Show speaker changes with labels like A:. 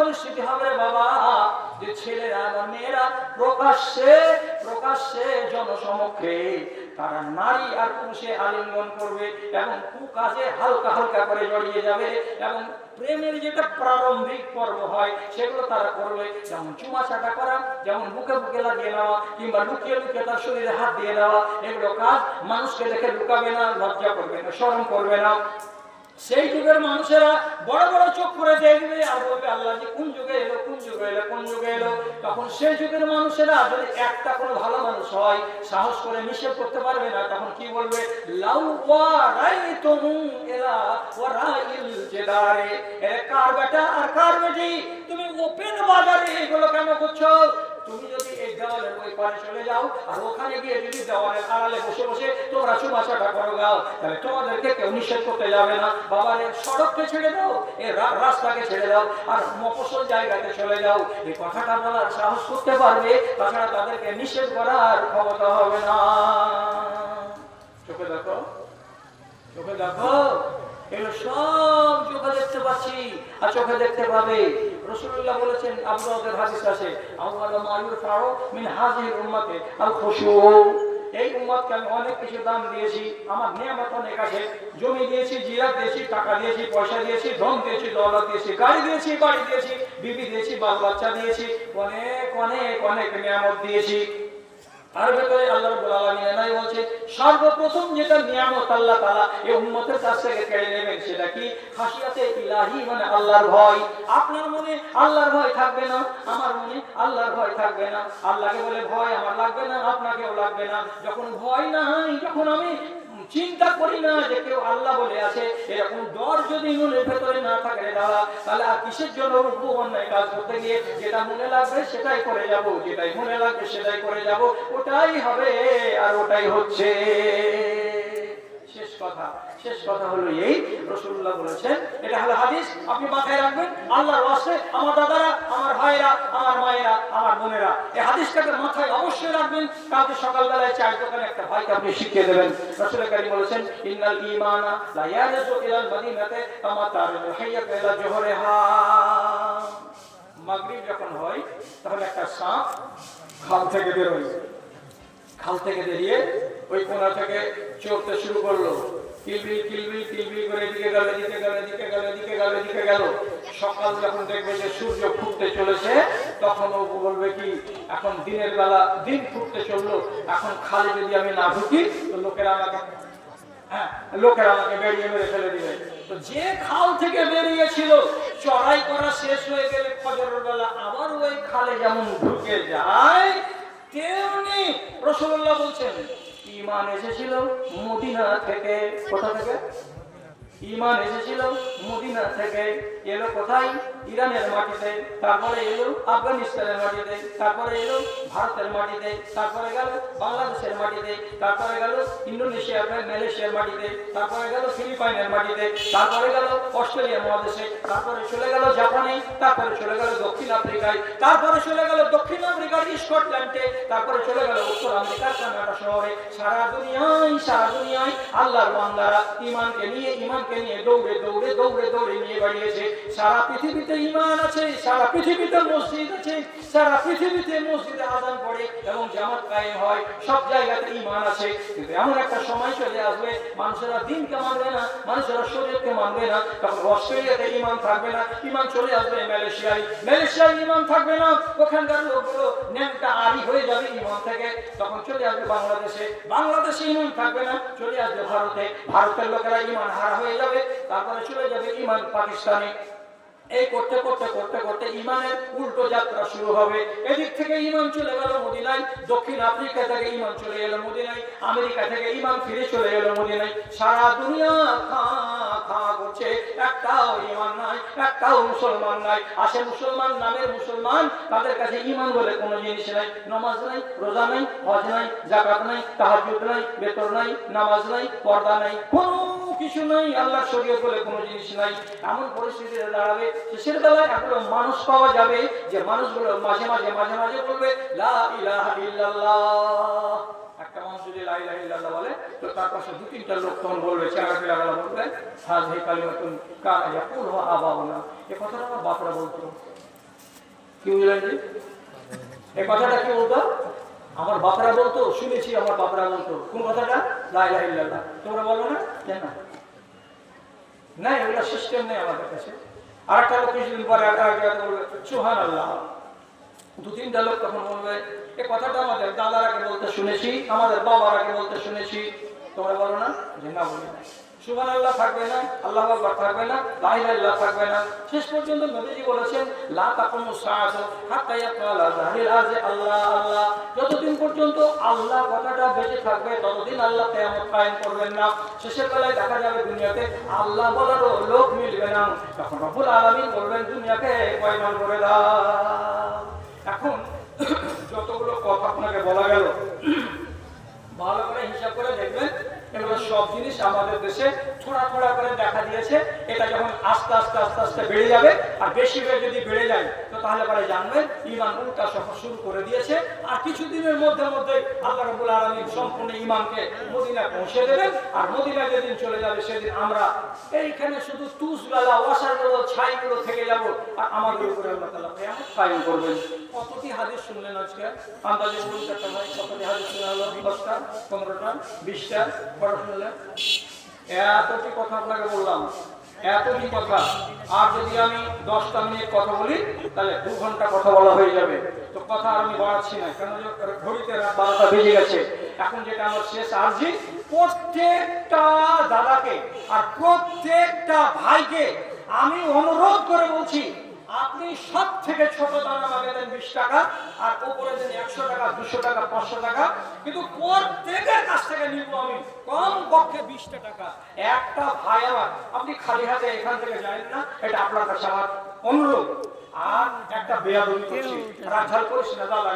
A: পরিস্থিতি হবে বাবা যে ছেলেরা বা মেয়েরা প্রকাশ্যে প্রকাশ্যে জনসমক্ষে তারা নারী আর পুরুষে আলিঙ্গন করবে এবং কুকাজে হালকা হালকা করে জড়িয়ে যাবে এবং প্রেমের যেটা প্রারম্ভিক পর্ব হয় সেগুলো তারা করবে, যেমন চুমা চাটা করা, যেমন বুকে বুকে লাগিয়ে নেওয়া কিংবা লুকিয়ে লুকিয়ে তার শরীরে হাত দিয়ে দেওয়া, এগুলো কাজ মানুষকে দেখে লুকাবে না, লজ্জা করবে না, শরম করবে না। সেই যুগের মানুষেরা বড় বড় চোখ করে দেখবে আর বলবে আল্লাহ যে কোন যুগে এলো, কোন যুগে এলো, কোন যুগে এলো। তখন সেই যুগের মানুষেরা যদি একটা কোনো ভালো মানুষ হয় সাহস করে নিষেধ করতে পারবে না, তখন কি বলবে লাউ ওয়ারাইতুম ইলা ওয়ারাইল জিদারে, এ কার বেটা আর কার বেটি তুমি ওপেন বাজারে এগুলো কেন করছো? তুমি যদি এই দেওয়ালের ওই পারে চলে যাও আর ওখানে গিয়ে যদি দেওয়ালের আড়ালে বসে বসে তোমরা চুমাচাটা করো গাও, তাহলে তোমাদেরকে কেউ নিষেধ করতে যাবে না। বাবার সড়ককে ছেড়ে দাও, এই রাস্তাকে ছেড়ে দাও আর মফস্বল জায়গাতে চলে যাও, এই কথাটা বলার সাহস করতে পারবে, তাছাড়া তাদেরকে নিষেধ করার ক্ষমতা হবে না। চোখে দেখো, চোখে দেখো, এগুলো সব চোখে দেখতে পাচ্ছি আর চোখে দেখতে পাবে। রাসূলুল্লাহ বলেছেন, আবুদাউদের হাদিস আছে, আউয়ালু মা ইউরফাউ মিন হাযিহিল উম্মতি আল খুশু। এই উম্মতকে আমি অনেক কিছু দান দিয়েছি, আমার নিয়ামত অনেক আছে, জমি দিয়েছি, জিরাত দিয়েছি, টাকা দিয়েছি, পয়সা দিয়েছি, ধন দিয়েছি, দৌলত দিয়েছি, গাড়ি দিয়েছি, বাড়ি দিয়েছি, বিবি দিয়েছি, বাল বাচ্চা দিয়েছি, অনেক অনেক অনেক নিয়ামত দিয়েছি। আর ভেতরে আল্লাহ রাব্বুল আলামিন এলাই বলছে সর্বপ্রথম যেটা নিয়ামত আল্লাহ তাআলা এই উম্মতের কাছ থেকে কেড়ে নেবেন সেটা কি? খাশিয়াতে ইলাহি, মানে আল্লাহর ভয়। আপনার মনে আল্লাহর ভয় থাকবে না, আমার মনে আল্লাহর ভয় থাকবে না। আল্লাহকে বলে ভয় আমার লাগবে না, আপনাকেও লাগবে না। যখন ভয় নাই, যখন আমি চিন্তা করি না যে কেউ আল্লাহ বলে আছে, এরকম ডর যদি মনের ভেতরে না থাকে দাদা, তাহলে আর কিসের জন্য রূপু অন্যায় কাজ করতে গিয়ে যেটা মনে লাগবে সেটাই করে যাব, যেটাই মনে লাগবে সেটাই করে যাব, ওটাই হবে আর ওটাই হচ্ছে। শেষ কথা হলো এই, রাসূলুল্লাহ বলেছেন, এটা হলো হাদিস, আপনি মাথায় রাখবেন। আল্লাহর ওয়াস্তে আমার দাদারা, আমার ভাইরা, আমার মায়েরা, আমার বোনেরা, এই হাদিসটাকে মাথায় অবশ্যই রাখবেন। কালকে সকালবেলায় চায়ের দোকানে একটা ভাইকে আপনি শিখিয়ে দেবেন। রাসূল কারীম বলেছেন, ইন্নাল ঈমানা লা ইয়ারজু ইলাল মাদিনাতে কামা তারজুল হাইয়াতু ইলা জুহরিহা। মাগরিব যখন হয় তখন একটা সাপ খাল থেকে বেরোয়, খাল থেকে বেরিয়ে ওই কোণা থেকে চড়তে শুরু করলো, কিলবিল কিলবিল কিলবিল করে এদিকে গেল, এদিকে গেল, এদিকে গেল, এদিকে গেল, এদিকে গেল। সকাল যখন দেখবে যে সূর্য ফুটতে চলেছে, তখন ও বলবে কি, এখন দিনের বেলা দিন ফুটতে চললো, এখন খালে যদি আমি না ঢুকি তো লোকেরা আমাকে বেরিয়ে মেরে ফেলে দিবে। তো যে খাল থেকে বেরিয়েছিল, চড়াই করা শেষ হয়ে গেলে ফজরের বেলা আবার ওই খালে যেমন ঢুকে যায়, তেমনি রাসূলুল্লাহ বলছেন ঈমান এসেছিল মদিনা থেকে। কোথা থেকে? ঈমান এসেছিল মদিনা থেকে। এলো কোথায়? ইরানের মাটিতে, তারপরে এলো আফগানিস্তানের মাটিতে, তারপরে এলো ভারতের মাটিতে, তারপরে গেল বাংলাদেশের মাটিতে, তারপরে গেল ইন্দোনেশিয়া, মালয়েশিয়ার মাটিতে, তারপরে গেল ফিলিপাইনের মাটিতে, তারপরে গেল অস্ট্রেলিয়া মহাদেশে, তারপরে চলে গেল জাপানে, তারপরে চলে গেল দক্ষিণ আফ্রিকায়, তারপরে চলে গেল দক্ষিণ আফ্রিকার স্কটল্যান্ডে, তারপরে চলে গেল উত্তর আমেরিকার কানাডা শহরে। সারা দুনিয়ায় আল্লাহর বান্দারা ঈমানকে নিয়ে দৌড়ে দৌড়ে দৌড়ে দৌড়ে নিয়ে বাড়িয়েছে। সারা পৃথিবীতে ঈমান আছে, সারা পৃথিবীতে মসজিদ আছে, সারা পৃথিবীতে মসজিদে আযান পড়ে এবং জামাত কায়েম হয়, সব জায়গাতে ঈমান আছে। কিন্তু এমন একটা সময় চলে আসবে মানুষেরা দিনকে মানবে না, মানুষেরা শরীয়তকে মানবে না। তখন অস্ট্রেলিয়াতে ঈমান থাকবে না, ঈমান চলে আসবে মালয়েশিয়ায় ঈমান থাকবে না, ওখানকার লোকগুলো ন্যাংটা আড়ি হয়ে যাবে ঈমান থেকে। তখন চলে আসবে বাংলাদেশে ঈমান থাকবে না, চলে আসবে ভারতের লোকেরা ঈমান হারা হয়ে যাবে, তারপরে চলে যাবে ঈমান পাকিস্তানে। এই করতে করতে করতে করতে ঈমানের উল্টো যাত্রা শুরু হবে। এদিক থেকে ঈমান চলে গেল মদিনায়, দক্ষিণ আফ্রিকা থেকে ঈমান চলে এলো মদিনায়, আমেরিকা থেকে ঈমান ফিরে চলে এলো মদিনায়। সারা দুনিয়া খা করছে, একটাও ঈমান নাই, একটাও মুসলমান নাই। আসে মুসলমান নামের মুসলমান, তাদের কাছে ঈমান বলে কোনো জিনিস নাই। নামাজ নাই, রোজা নাই, হজ নাই, যাকাত নাই, তাহাজ্জুদ নাই, বেতর নাই, নামাজ নাই, পর্দা নাই, কোনো কিছু নাই, আল্লাহর শরীয়ত বলে কোনো জিনিস নাই। এমন পরিস্থিতিতে দাঁড়াবে, শেষের বেলায় এগুলো মানুষ পাওয়া যাবে যে মানুষগুলো মাঝে মাঝে বলবে লা ইলাহা ইল্লাল্লাহ। একটা মানুষ যদি লা ইলাহা ইল্লাল্লাহ বলে, তো তার পাশে দু তিনটা লোক তখন বলবে, চেহারা বলবে হাযিহি কালিমাতুন কানা ইয়াকুলুহা আবাউনা। এই কথাটা আমার বাপরা বলতো, কি বুঝলেন জি? এই কথাটা কি বলতো? আমার বাপরা বলতো, শুনেছি আমার বাপরা বলতো। কোন কথাটা? লা ইলাহা ইল্লাল্লাহ। তোমরা বলো না কেন? না, এগুলো সিস্টেম নেই আমাদের কাছে। আর একটা লোক কিছুদিন পরে বলবে সুবহানাল্লাহ। দু তিনটা লোক তখন বলবে এই কথাটা আমাদের দাদারাকে বলতে শুনেছি, আমাদের বাবারাকে বলতে শুনেছি। তোমরা বলো না যে না, বলি না। সুবহানাল্লাহ থাকবে না, আল্লাহু আকবার থাকবে না, লা ইলাহা ইল্লাল্লাহ থাকবে না। শেষ পর্যন্ত নবীজি বলেছেন লা তাকুমু সাআতু হাত্তা ইয়াকালা যাহিল আরজি আল্লাহ আল্লাহ। যতদিন পর্যন্ত আল্লাহ কথাটা বেঁচে থাকবে ততদিন আল্লাহ কিয়ামত কায়েম করবেন না। শেষের বেলায় দেখা যাবে দুনিয়াতে আল্লাহ বলারও লোক মিলবে না। তখন রব্বুল আলামিন বলবেন দুনিয়াকে পয়মান করে দাও। এখন যতগুলো কথা আপনাকে বলা গেল, ভালো করে হিসাব করে দেখবেন এগুলো সব জিনিস আমাদের দেশে থোড়া থোড়া করে দেখা দিয়েছে। এটা যখন আস্তে আস্তে আস্তে আস্তে বেড়ে যাবে, আর বেশি করে যদি বেড়ে যায় তো তাহলে পরে জানবেন ঈমান উল্টা সফর শুরু করে দিয়েছে। আর কিছুদিনের মধ্যে মধ্যে আল্লাহ রাব্বুল আলামিন সম্পূর্ণ ঈমানকে মদিনায় পৌঁছে দেবেন। আর মদিনায় যেদিন চলে যাবে সেদিন আমরা এইখানে শুধু তুষগালা ওয়াসারগুলো ছাইগুলো থেকে যাব, আর আমাদের উপরে আল্লাহ তাআলা কিয়ামত কায়েম করবেন। কতটি হাদিস শুনলেন আজকে? আন্দাজে বলুন একটা ভাই, কতটি হাদিস শোনা হলো? 10টা, 15টা, 20টা পড়া শুনলেন? এতটি কথা আপনাকে বললাম, এতটি কথা। আর যদি আমি 10টা মিনিট কথা বলি তাহলে 2 ঘন্টা কথা বলা হয়ে যাবে। তো কথা আর আমি বাড়াচ্ছি না, কেন ঘড়িতে রাত 12টা বেজে গেছে। এখন যেটা আমার শেষ আর্জি, প্রত্যেকটা দাদাকে আর প্রত্যেকটা ভাইকে আমি অনুরোধ করে বলছি, আপনি সব থেকে ছোট দানা আমাকে দেন 20 টাকা, আর উপরে দেন 100 টাকা, 200 টাকা, 500 টাকা, কিন্তু প্রত্যেকের কাছ থেকে নিব আমি কম পক্ষে 20 টাকা। একটা ভাই আমার, আপনি খালি হাতে এখান থেকে যাবেন না, এটা আপনার কাছে আমার অনুরোধ। আর একটা বেয়াদবি করছি, রাখাল করিস না দাদা।